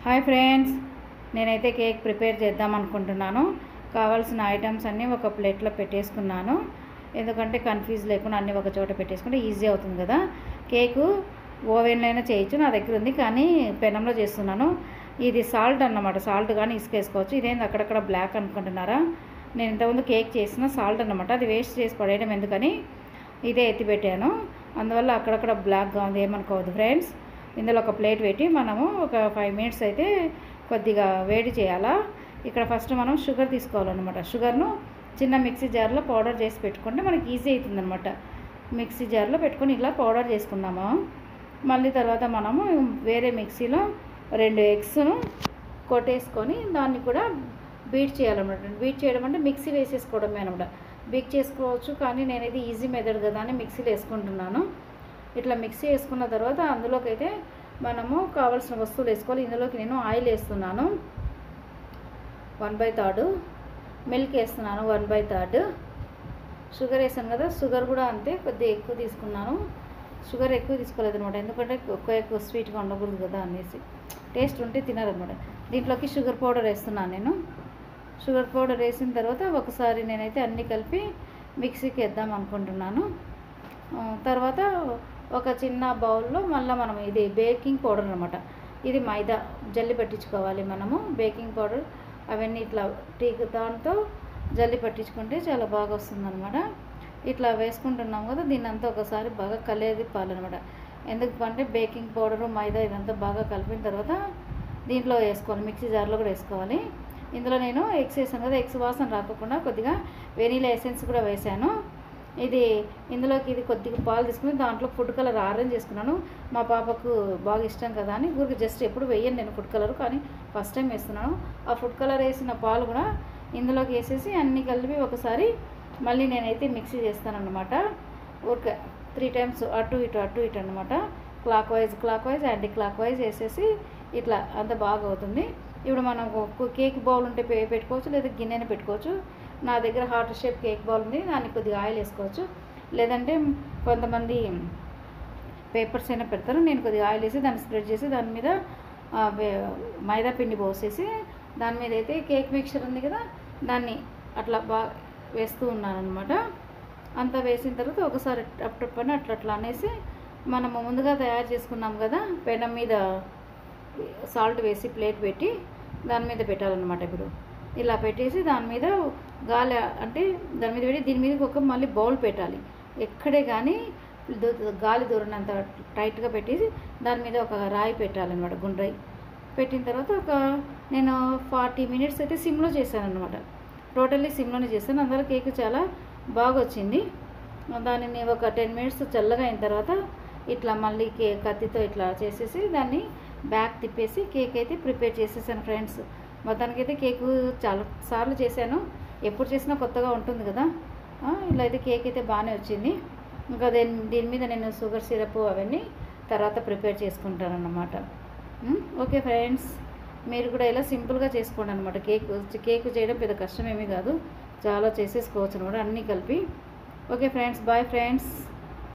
Hi friends, నేనైతే cake prepare చేద్దాం అనుకుంటున్నాను. కావాల్సిన ఐటమ్స్ అన్నీ ఒక ప్లేట్లో పెట్టేసుకున్నాను. ఎందుకంటే కన్ఫ్యూజ్ లేకుండా అన్నీ ఒక చోట పెట్టేసుకుంటే ఈజీ అవుతుంది కదా. కేకు ఓవెన్లో అయినా చేయొచ్చు, నా దగ్గర ఉంది కానీ పెనంలో చేస్తున్నాను. ఇది సాల్ట్ అన్నమాట, సాల్ట్ కానీ ఇసుకేసుకోవచ్చు. ఇదేంది అక్కడక్కడ బ్లాక్ అనుకుంటున్నారా? నేను ఇంతకుముందు కేక్ చేసిన సాల్ట్ అన్నమాట, అది వేస్ట్ చేసి పడేయడం ఎందుకని ఇదే ఎత్తిపెట్టాను. అందువల్ల అక్కడక్కడ బ్లాక్గా ఉంది, ఏమనుకోవద్దు ఫ్రెండ్స్. ఇందులో ఒక ప్లేట్ పెట్టి మనము ఒక 5 మినిట్స్ అయితే కొద్దిగా వేడి చేయాలా. ఇక్కడ ఫస్ట్ మనం షుగర్ తీసుకోవాలన్నమాట. షుగర్ను చిన్న మిక్సీ జార్లో పౌడర్ చేసి పెట్టుకుంటే మనకి ఈజీ అవుతుందన్నమాట. మిక్సీ జార్లో పెట్టుకొని ఇలా పౌడర్ చేసుకుందాము. మళ్ళీ తర్వాత మనము వేరే మిక్సీలో 2 ఎగ్స్ను కొట్టేసుకొని దాన్ని కూడా బీట్ చేయాలన్నమాట. బీట్ చేయడం అంటే మిక్సీ వేసేసుకోవడమే అనమాట. బీట్ చేసుకోవచ్చు కానీ నేనైతే ఈజీ మెథడ్ కదా అని మిక్సీలో వేసుకుంటున్నాను. ఇట్లా మిక్సీ వేసుకున్న తర్వాత అందులోకి అయితే మనము కావాల్సిన వస్తువులు వేసుకోవాలి. ఇందులోకి నేను ఆయిల్ వేస్తున్నాను 1/3, మిల్క్ వేస్తున్నాను 1/3, షుగర్ వేసాను కదా, షుగర్ కూడా అంతే కొద్దిగా ఎక్కువ తీసుకున్నాను. షుగర్ ఎక్కువ తీసుకోలేదు అనమాట, ఎందుకంటే ఎక్కువ స్వీట్గా ఉండకూడదు కదా అనేసి, టేస్ట్ ఉంటే తినారనమాట. దీంట్లోకి షుగర్ పౌడర్ వేస్తున్నాను నేను. షుగర్ పౌడర్ వేసిన తర్వాత ఒకసారి నేనైతే అన్నీ కలిపి మిక్సీకి వేద్దాం అనుకుంటున్నాను. తర్వాత ఒక చిన్న బౌల్లో మళ్ళీ మనం ఇది బేకింగ్ పౌడర్ అనమాట. ఇది మైదా జల్లి పట్టించుకోవాలి మనము. బేకింగ్ పౌడర్ అవన్నీ ఇట్లా దాంతో జల్లి పట్టించుకుంటే చాలా బాగా వస్తుందన్నమాట. ఇట్లా వేసుకుంటున్నాం కదా, దీన్ని అంతా ఒకసారి బాగా కలిపాలన్నమాట. ఎందుకంటే బేకింగ్ పౌడరు మైదా ఇదంతా బాగా కలిపిన తర్వాత దీంట్లో వేసుకోవాలి, మిక్సీ జార్లో కూడా వేసుకోవాలి. ఇందులో నేను ఎగ్స్ వేసాను కదా, ఎగ్స్ వాసన రాకుండా కొద్దిగా వెనీలా ఎసెన్స్ కూడా వేసాను. ఇందులోకి కొద్దిగా పాలు తీసుకుని దాంట్లో ఫుడ్ కలర్ ఆరెంజ్ చేసుకున్నాను. మా పాపకు బాగా ఇష్టం కదా అని ఊరికి జస్ట్ ఎప్పుడు వేయను నేను ఫుడ్ కలర్, కానీ ఫస్ట్ టైం వేస్తున్నాను. ఆ ఫుడ్ కలర్ వేసిన పాలు కూడా ఇందులోకి వేసేసి అన్నీ కలిపి ఒకసారి మళ్ళీ నేనైతే మిక్సీ చేస్తానన్నమాట. ఊరికే 3 టైమ్స్ అటు ఇటు అనమాట. Clock wise anti clock wise వేసేసి ఇట్లా అంత బాగా అవుతుంది. ఇప్పుడు మనం కేక్ బౌల్ ఉంటే పెట్టుకోవచ్చు, లేదా గిన్నెని పెట్టుకోవచ్చు. నా దగ్గర హార్ట్ షేప్ కేక్ బౌల్ ఉంది, దానికి కొద్దిగా ఆయిల్ వేసుకోవచ్చు. లేదంటే కొంతమంది పేపర్స్ అయినా పెడతారు. నేను కొద్దిగా ఆయిల్ వేసి దాన్ని స్ప్రెడ్ చేసి దాని మీద మైదా పిండి పోసేసి దాని మీద అయితే కేక్ మిక్చర్ ఉంది కదా, దాన్ని అట్లా బాగా వేస్తూ ఉన్నాను అనమాట. అంతా వేసిన తర్వాత ఒకసారి టప్ అట్లా అనేసి మనము ముందుగా తయారు చేసుకున్నాం కదా, పెనం మీద సాల్ట్ వేసి ప్లేట్ పెట్టి దాని మీద పెట్టాలన్నమాట. ఇప్పుడు ఇలా పెట్టేసి దాని మీద గాలి అంటే దాని మీద పెట్టి దీని మీద మళ్ళీ బౌల్ పెట్టాలి. ఎక్కడే కానీ గాలి దూరనంత టైట్గా పెట్టేసి దాని మీద ఒక రాయి పెట్టాలన్నమాట, గుండ్రాయి. పెట్టిన తర్వాత నేను 40 మినిట్స్ అయితే సిమ్లో చేశాను అనమాట. టోటల్లీ సిమ్లోనే చేశాను. అందువల్ల కేక్ చాలా బాగా వచ్చింది. దానిని ఒక 10 మినిట్స్ చల్లగా అయిన తర్వాత ఇట్లా మళ్ళీ కత్తితో ఇట్లా చేసేసి దాన్ని బ్యాక్ తిప్పేసి కేక్ అయితే ప్రిపేర్ చేసేసాను ఫ్రెండ్స్. మొత్తానికైతే కేకు చాలా సార్లు చేశాను, ఎప్పుడు చేసినా కొత్తగా ఉంటుంది కదా. ఇలా అయితే కేక్ అయితే బాగానే వచ్చింది. ఇంకా దీని మీద నేను షుగర్ సిరప్ అవన్నీ తర్వాత ప్రిపేర్ చేసుకుంటాను అన్నమాట. ఓకే ఫ్రెండ్స్, మీరు కూడా ఇలా సింపుల్గా చేసుకోండి అనమాట. కేక్ చేయడం పెద్ద కష్టమేమీ కాదు, చాలా చేసేసుకోవచ్చు అనమాట అన్నీ కలిపి. Okay friends, bye friends.